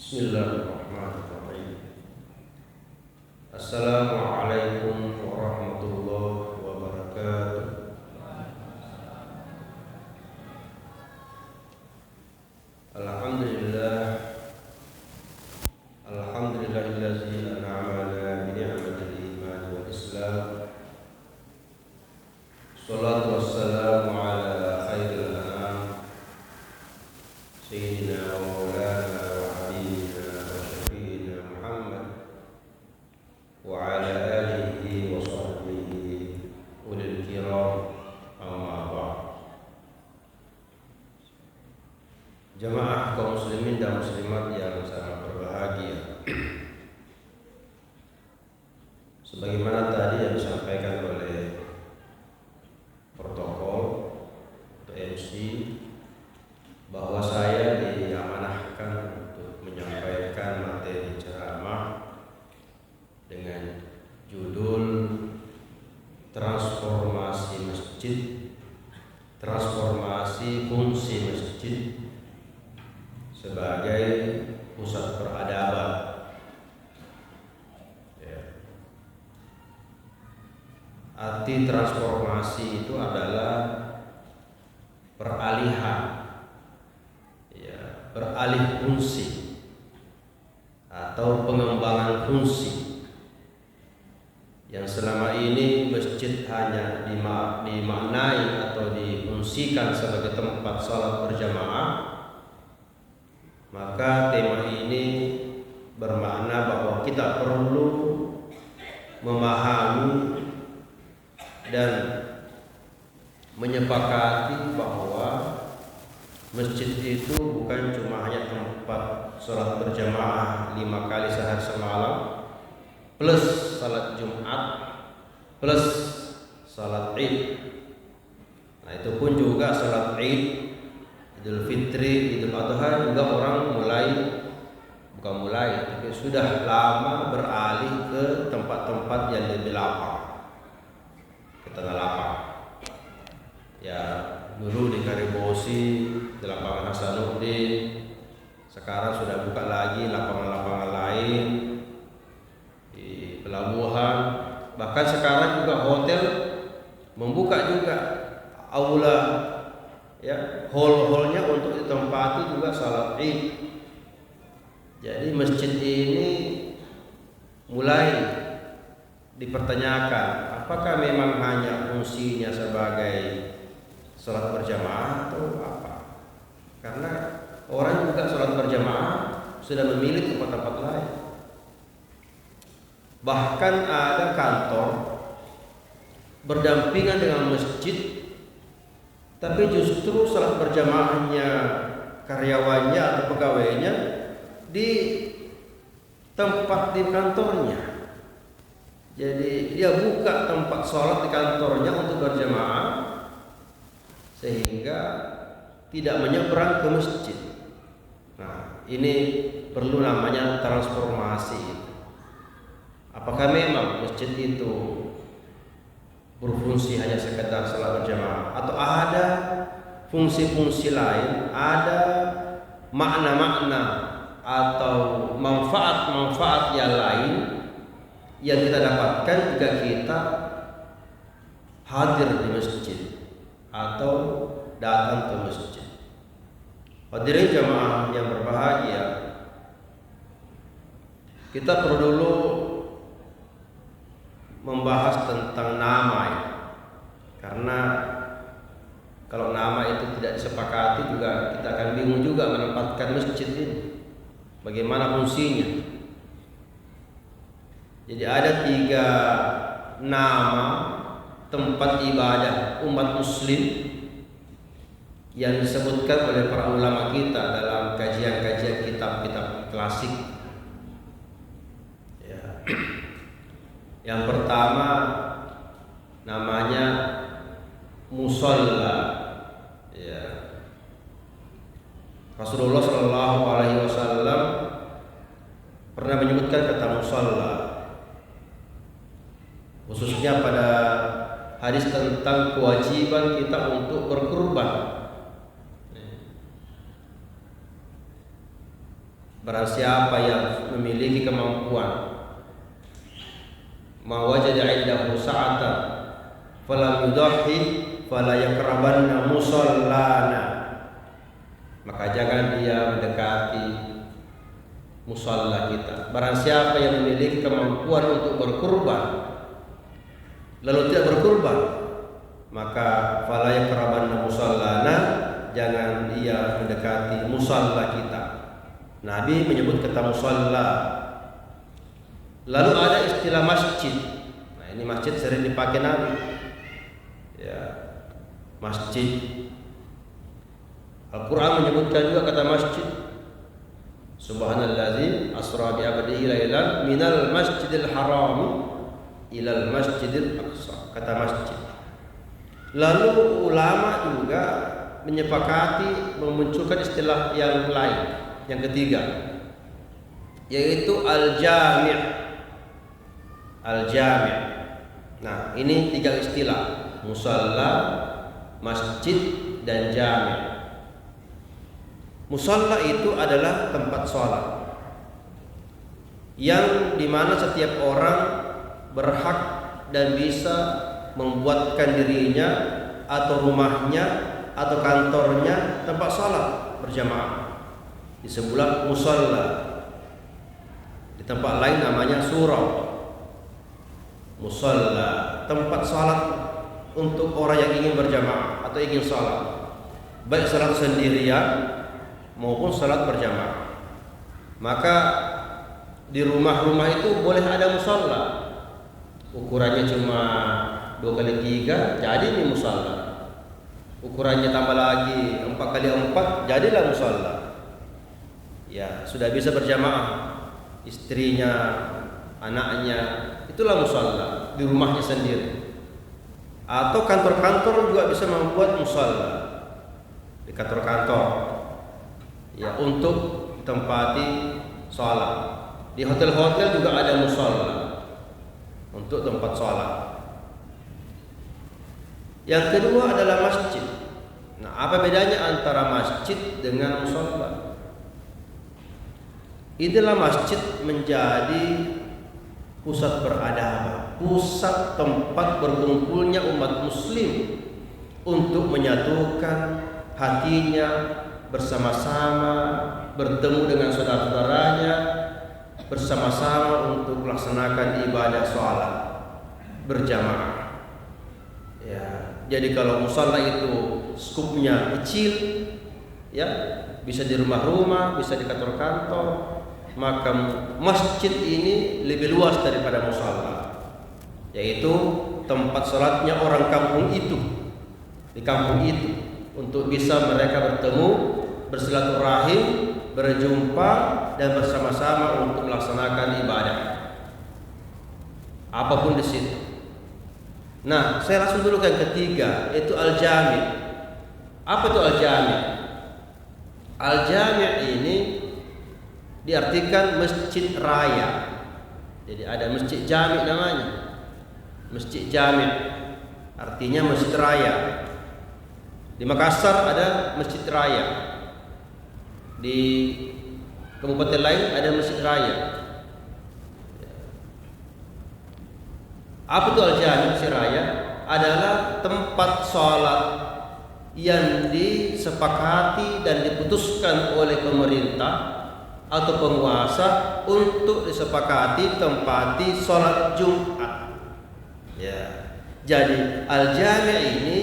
Bismillahirrahmanirrahim. Assalamualaikum warahmatullahi wabarakatuh. Alhamdulillah, alhamdulillahillazi an'ama ala bi ni'matil iman wal islam. Shalatu wassalamu ala khairil anam sayyidina wa maulana wa habibina wa syafiina Muhammad wa ala alihi wa sahbihi ulil kiram, amma ba'd. Jamaah kaum muslimin dan muslimat yang sangat berbahagia, sebagaimana tadi yang disampaikan oleh protokol atau MC, bahwa saya diamanahkan untuk menyampaikan materi ceramah dengan judul transformasi masjid, transformasi fungsi masjid sebagai pusat peradaban. Arti transformasi itu adalah peralihan, beralih fungsi atau pengembangan fungsi. Yang selama ini masjid hanya dimaknai atau difungsikan sebagai tempat salat berjamaah, maka tema ini bermakna bahwa kita perlu memahami dan menyepakati bahwa masjid itu bukan cuma hanya tempat salat berjamaah 5 kali sehari semalam plus salat Jumat plus salat Id. Nah, itu pun juga salat Id, Idul Fitri, Idul Adha juga orang tapi sudah lama beralih ke tempat-tempat yang lebih lapang, ke tengah lapang. Ya, dulu di Karibosi, di lapangan Hasanuddin, sekarang sudah buka lagi lapangan-lapangan lain di pelabuhan. Bahkan sekarang juga hotel membuka juga aula, hall-hallnya untuk ditempati juga salat Id. Jadi masjid ini mulai dipertanyakan, apakah memang hanya fungsinya sebagai salat berjamaah atau apa? Karena orang juga salat berjamaah sudah memilih tempat-tempat lain. Bahkan ada kantor berdampingan dengan masjid, tapi justru salat berjamaahnya karyawannya atau pegawainya di tempat di kantornya. Jadi dia buka tempat sholat di kantornya untuk berjamaah, sehingga tidak menyeberang ke masjid. Nah, ini perlu namanya transformasi. Apakah memang masjid itu berfungsi hanya sekedar salat berjamaah, atau ada fungsi-fungsi lain, ada makna-makna atau manfaat-manfaat yang lain yang kita dapatkan jika kita hadir di masjid atau datang ke masjid. Hadirin jamaah yang berbahagia, kita perlu dulu membahas tentang nama ya. Karena kalau nama itu tidak disepakati juga kita akan bingung juga menempatkan masjid ini, bagaimana fungsinya. Jadi ada 3 nama tempat ibadah umat muslim yang disebutkan oleh para ulama kita dalam kajian-kajian kitab-kitab klasik. Yang pertama namanya musalla. Rasulullah Shallallahu Alaihi Wasallam pernah menyebutkan kata musalla, khususnya pada hadis tentang kewajiban kita untuk berkurban. Barang siapa yang memiliki kemampuan, ma wajada 'indahu sa'atan falam yudahhi fala yaqrabanna musallana, maka jangan dia mendekati musalla kita. Barang siapa yang memiliki kemampuan untuk berkurban lalu tidak berkurban, maka fala yaqrabanna musallana, jangan dia mendekati musalla kita. Nabi menyebut kata musalla. Lalu ada istilah masjid. Nah, ini masjid sering dipakai Nabi. Ya, masjid. Al-Quran menyebutkan juga kata masjid. Subhanallazi asra bi 'abdihi lailan minal masjidil haram ilal masjidil aqsa. Kata masjid. Lalu ulama juga menyepakati memunculkan istilah yang lain, yang ketiga, yaitu al-jami'. Al-jami'. Nah, ini tiga istilah: musalla, masjid, dan jami'. Musalla itu adalah tempat sholat yang dimana setiap orang berhak dan bisa membuatkan dirinya atau rumahnya atau kantornya tempat sholat berjamaah. Disebut musalla. Di tempat lain namanya surau. Musalla, tempat sholat untuk orang yang ingin berjamaah atau ingin sholat, baik sholat sendirian maupun sholat berjamaah. Maka di rumah-rumah itu boleh ada musalla. Ukurannya cuma 2x3, jadi ini musalla. Ukurannya tambah lagi 4x4, jadilah musalla. Ya, sudah bisa berjamaah, istrinya, anaknya, itulah musalla di rumahnya sendiri. Atau kantor-kantor juga bisa membuat musalla di kantor-kantor, ya, untuk tempati sholat. Di hotel-hotel juga ada musalla untuk tempat sholat. Yang kedua adalah masjid. Nah, apa bedanya antara masjid dengan musalla? Inilah masjid menjadi pusat peradaban, pusat tempat berkumpulnya umat muslim untuk menyatukan hatinya, bersama-sama bertemu dengan saudara-saudaranya, bersama-sama untuk melaksanakan ibadah sholat berjamaah. Ya, jadi kalau musalla itu skupnya kecil, ya, bisa di rumah-rumah, bisa di kantor-kantor, maka masjid ini lebih luas daripada musalla, yaitu tempat sholatnya orang kampung itu, di kampung itu, untuk bisa mereka bertemu, bersilaturahim, berjumpa, dan bersama-sama untuk melaksanakan ibadah apapun di situ. Nah, saya langsung dulu ke yang ketiga, yaitu al-jami'. Apa itu al-jami'? Al-jami' ini diartikan masjid raya. Jadi ada masjid jami' namanya. Masjid jami' artinya masjid raya. Di Makassar ada masjid raya. Di kabupaten lain ada masjid raya. Apa itu al-jami'? Masjid raya adalah tempat sholat yang disepakati dan diputuskan oleh pemerintah atau penguasa untuk disepakati tempati sholat Jumat. Ya, jadi al-jami' ini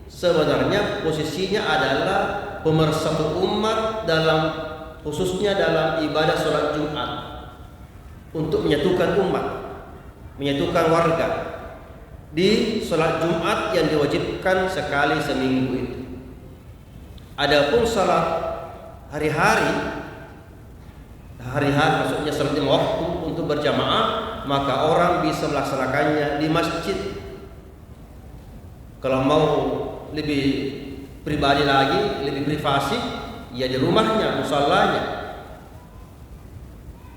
sebenarnya posisinya adalah pemersatu umat dalam, khususnya dalam ibadah sholat Jumat, untuk menyatukan umat, menyatukan warga di sholat Jumat yang diwajibkan sekali seminggu itu. Adapun sholat hari-hari maksudnya sholat lima waktu untuk berjamaah, maka orang bisa melaksanakannya di masjid. Kalau mau lebih pribadi lagi, lebih privasi, ya di rumahnya, musallanya.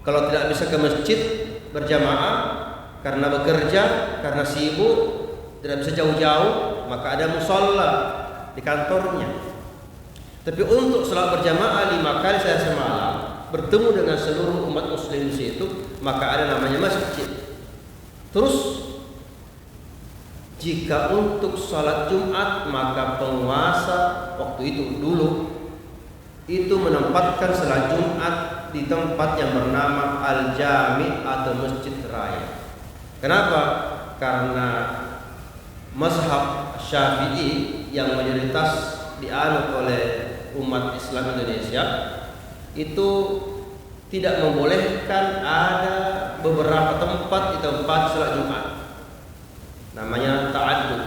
Kalau tidak bisa ke masjid berjamaah karena bekerja, karena sibuk, tidak bisa jauh-jauh, maka ada musalla di kantornya. Tapi untuk sholat berjamaah 5 kali sehari semalam, bertemu dengan seluruh umat muslim di situ, maka ada namanya masjid. Terus jika untuk salat Jumat, maka penguasa waktu itu dulu itu menempatkan salat Jumat di tempat yang bernama Al-Jami' atau Masjid Raya. Kenapa? Karena mazhab Syafi'i yang mayoritas dianut oleh umat Islam Indonesia itu tidak membolehkan ada beberapa tempat di tempat salat Jumat. Namanya ta'addud.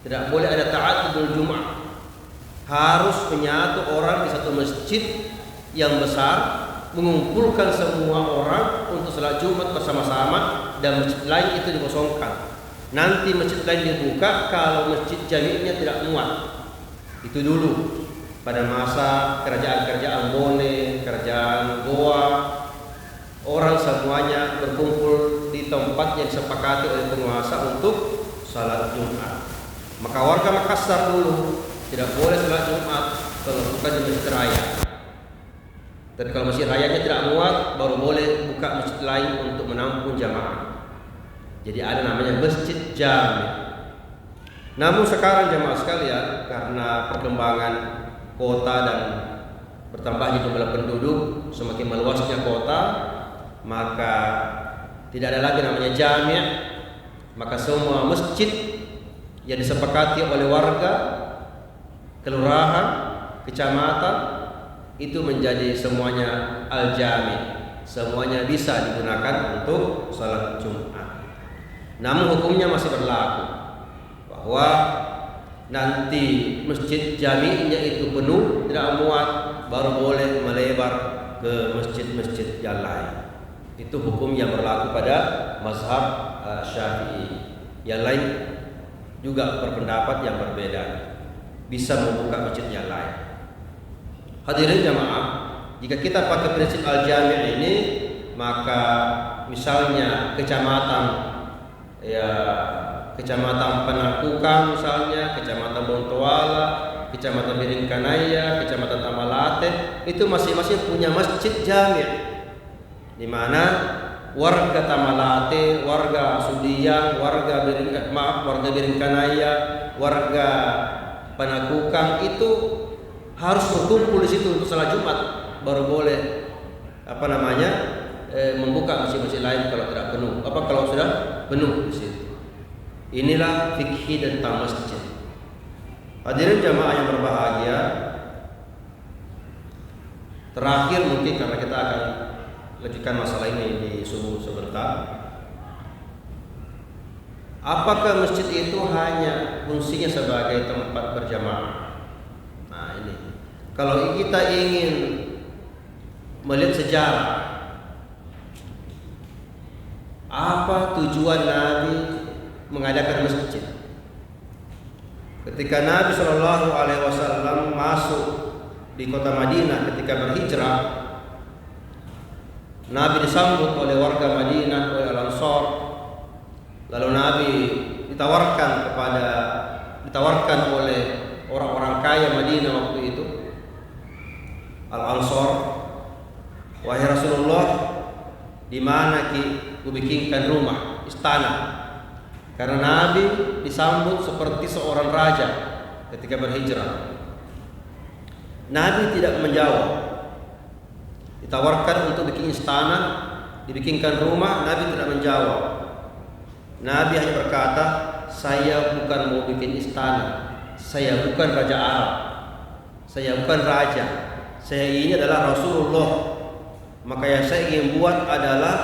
Tidak boleh ada ta'addudul Jumat. Harus menyatu orang di satu masjid yang besar, mengumpulkan semua orang untuk salat Jumat bersama-sama, dan masjid lain itu dikosongkan. Nanti masjid lain dibuka kalau masjid jami'nya tidak muat. Itu dulu pada masa kerajaan-kerajaan Bone, kerajaan Goa, orang semuanya berkumpul di tempat yang disepakati oleh penguasa untuk salat Jumat. Maka warga Makassar dulu tidak boleh salat Jumat kalau bukan di masjid raya. Dan kalau masjid rayanya tidak muat, baru boleh buka masjid lain untuk menampung jamaah. Jadi ada namanya masjid jami'. Namun sekarang jamaah sekalian, karena perkembangan kota dan bertambahnya jumlah penduduk, semakin meluasnya kota, maka tidak ada lagi namanya jami'. Maka semua masjid yang disepakati oleh warga, kelurahan, kecamatan, itu menjadi semuanya al-jami'. Semuanya bisa digunakan untuk salat Jumat. Namun hukumnya masih berlaku, bahwa nanti masjid jami'nya itu penuh, tidak muat, baru boleh melebar ke masjid-masjid yang lain. Itu hukum yang berlaku pada mazhab Syafi'i. Yang lain juga berpendapat yang berbeda, bisa membuka masjid yang lain. Hadirin jamaah, jika kita pakai prinsip al-jami' ini, maka misalnya kecamatan Penakukang, misalnya kecamatan Bontoala, kecamatan Biringkanaya, kecamatan Tamalate, itu masing-masing punya masjid jami', di mana warga Tamalate, warga Sudiang, warga Biringkanaya, warga Penakukang itu harus berkumpul di situ untuk salat Jumat, baru boleh membuka masjid-masjid lain kalau tidak penuh. Kalau sudah penuh di situ. Inilah fikih tentang masjid. Hadirin jamaah yang berbahagia, terakhir mungkin karena kita akan lanjutkan masalah ini di subuh sebentar. Apakah masjid itu hanya fungsinya sebagai tempat berjamaah? Nah ini, kalau kita ingin melihat sejarah, apa tujuan Nabi mengadakan masjid? Ketika Nabi SAW masuk di kota Madinah ketika berhijrah, Nabi disambut oleh warga Madinah, oleh Al-Ansar. Lalu Nabi ditawarkan oleh orang-orang kaya Madinah waktu itu, Al-Ansar, wahai Rasulullah, di mana ku bikinkan rumah, istana? Karena Nabi disambut seperti seorang raja ketika berhijrah. Nabi tidak menjawab. Ditawarkan untuk bikin istana, dibikinkan rumah, Nabi tidak menjawab. Nabi hanya berkata, saya bukan mau bikin istana, saya bukan raja Arab, saya bukan raja, saya ini adalah Rasulullah. Maka yang saya ingin buat adalah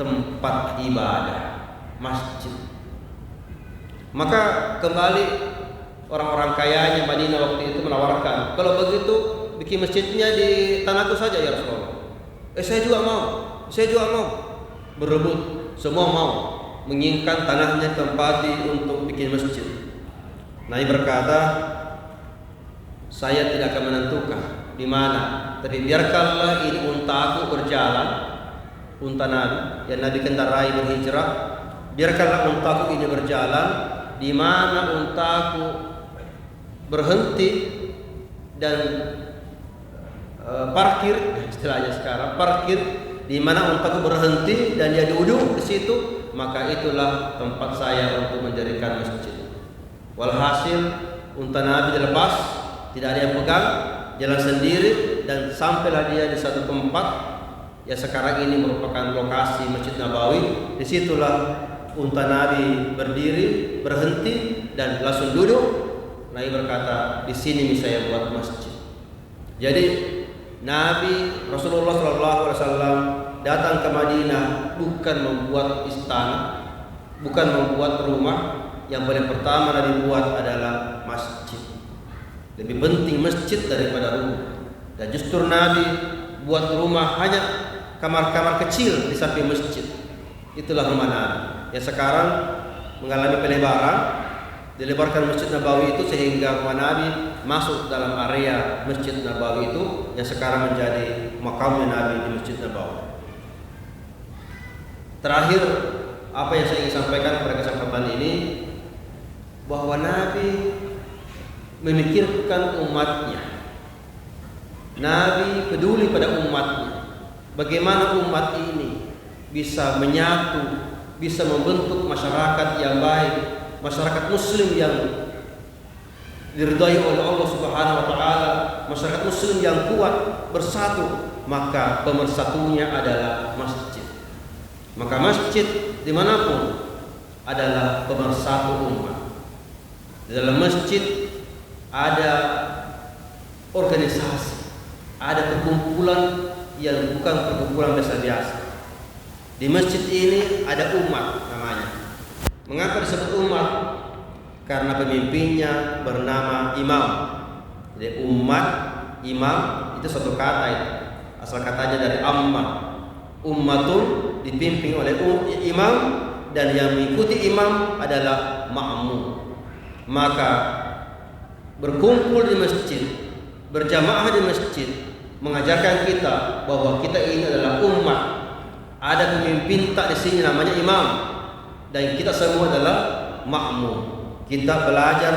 tempat ibadah, masjid. Maka kembali orang-orang kayanya Madinah waktu itu menawarkan, kalau begitu bikin masjidnya di tanahku saja ya Rasulullah. Saya juga mau. Berebut, semua mau menginginkan tanahnya tempati untuk bikin masjid. Nabi berkata, saya tidak akan menentukan di mana, tapi biarkanlah ini untaku berjalan, unta Nabi yang Nabi kendarai berhijrah. Biarkanlah untaku ini berjalan, di mana untaku berhenti dan parkir, istilahnya sekarang parkir, di mana untaku berhenti dan dia duduk di situ, maka itulah tempat saya untuk mendirikan masjid. Walhasil unta Nabi dilepas, tidak ada yang pegang, jalan sendiri dan sampailah dia di satu tempat yang sekarang ini merupakan lokasi Masjid Nabawi. Disitulah unta Nabi berdiri, berhenti dan langsung duduk. Nabi berkata, di sini saya buat masjid. Jadi Nabi Rasulullah SAW datang ke Madinah bukan membuat istana, bukan membuat rumah. Yang paling pertama Nabi buat adalah masjid. Lebih penting masjid daripada rumah. Dan justru Nabi buat rumah hanya kamar-kamar kecil di samping masjid. Itulah rumah Nabi. Yang sekarang mengalami pelebaran, dilebarkan Masjid Nabawi itu sehingga rumah Nabi masuk dalam area Masjid Nabawi itu yang sekarang menjadi makamnya Nabi di Masjid Nabawi. Terakhir, apa yang saya ingin sampaikan pada kesempatan ini, bahwa Nabi memikirkan umatnya. Nabi peduli pada umatnya. Bagaimana umat ini bisa menyatu, bisa membentuk masyarakat yang baik, masyarakat muslim yang diridhai oleh Allah Subhanahu wa taala, masyarakat muslim yang kuat bersatu, maka pemersatunya adalah masjid. Maka masjid dimanapun adalah pemersatu umat. Di dalam masjid ada organisasi, ada perkumpulan yang bukan perkumpulan biasa-biasa. Di masjid ini ada umat namanya. Mengapa disebut umat? Karena pemimpinnya bernama imam. Jadi umat, imam itu satu kata itu. Asal katanya dari amma. Ummatun dipimpin oleh imam dan yang mengikuti imam adalah ma'mum. Maka berkumpul di masjid, berjamaah di masjid mengajarkan kita bahwa kita ini adalah umat. Ada pemimpin tak di sini namanya imam dan kita semua adalah makmum. Kita belajar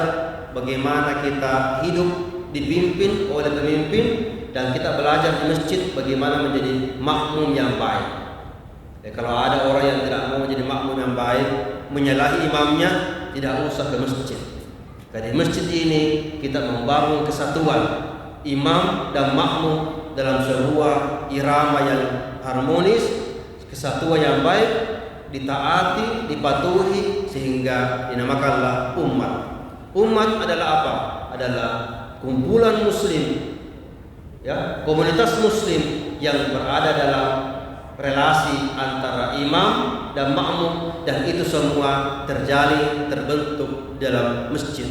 bagaimana kita hidup dipimpin oleh pemimpin dan kita belajar di masjid bagaimana menjadi makmum yang baik. Kalau ada orang yang tidak mau menjadi makmum yang baik, menyalahi imamnya, tidak usah ke masjid. Karena di masjid ini kita membangun kesatuan imam dan makmum dalam sebuah irama yang harmonis. Kesatuan yang baik, ditaati, dipatuhi sehingga dinamakanlah umat. Umat adalah apa? Adalah kumpulan muslim, ya, komunitas muslim yang berada dalam relasi antara imam dan makmum, dan itu semua terjalin, terbentuk dalam masjid.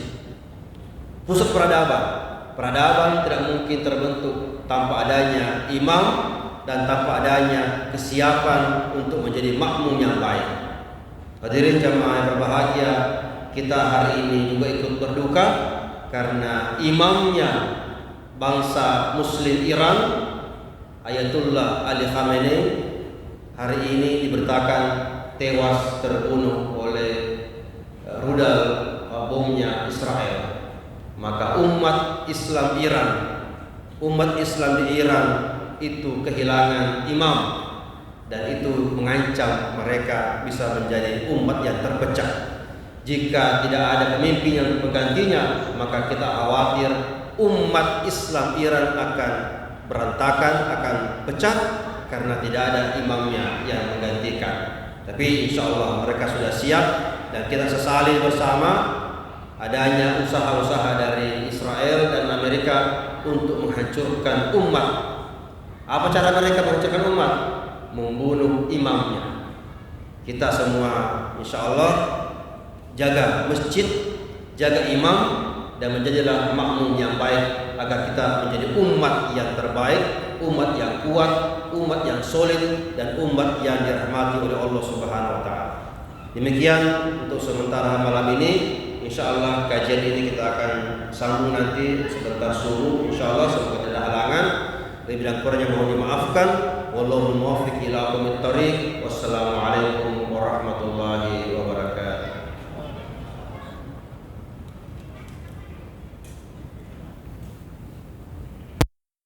Pusat peradaban. Peradaban tidak mungkin terbentuk tanpa adanya imam dan tanpa adanya kesiapan untuk menjadi makmum yang baik. Hadirin jamaah yang berbahagia, kita hari ini juga ikut berduka karena imamnya bangsa muslim Iran, Ayatullah Ali Khamenei, hari ini diberitakan tewas terbunuh oleh rudal bomnya Israel. Maka umat Islam Iran, umat Islam di Iran itu kehilangan imam dan itu mengancam mereka bisa menjadi umat yang terpecah. Jika tidak ada pemimpin yang menggantinya, maka kita khawatir umat Islam Iran akan berantakan, akan pecah karena tidak ada imamnya yang menggantikan. Tapi insya Allah mereka sudah siap dan kita sesali bersama adanya usaha-usaha dari Israel dan Amerika untuk menghancurkan umat. Apa cara mereka menghancurkan umat? Membunuh imamnya. Kita semua insya Allah jaga masjid, jaga imam, dan menjadilah makmum yang baik agar kita menjadi umat yang terbaik, umat yang kuat, umat yang solid, dan umat yang dirahmati oleh Allah Subhanahu wa taala. Demikian untuk sementara malam ini. Insyaallah kajian ini kita akan sambung nanti sebentar subuh. Insyaallah semoga tidak ada halangan. Lebih dan kurangnya mohon dimaafkan. Wallahu muwaffiq ila aqwamit thoriq. Wassalamualaikum warahmatullahi wabarakatuh.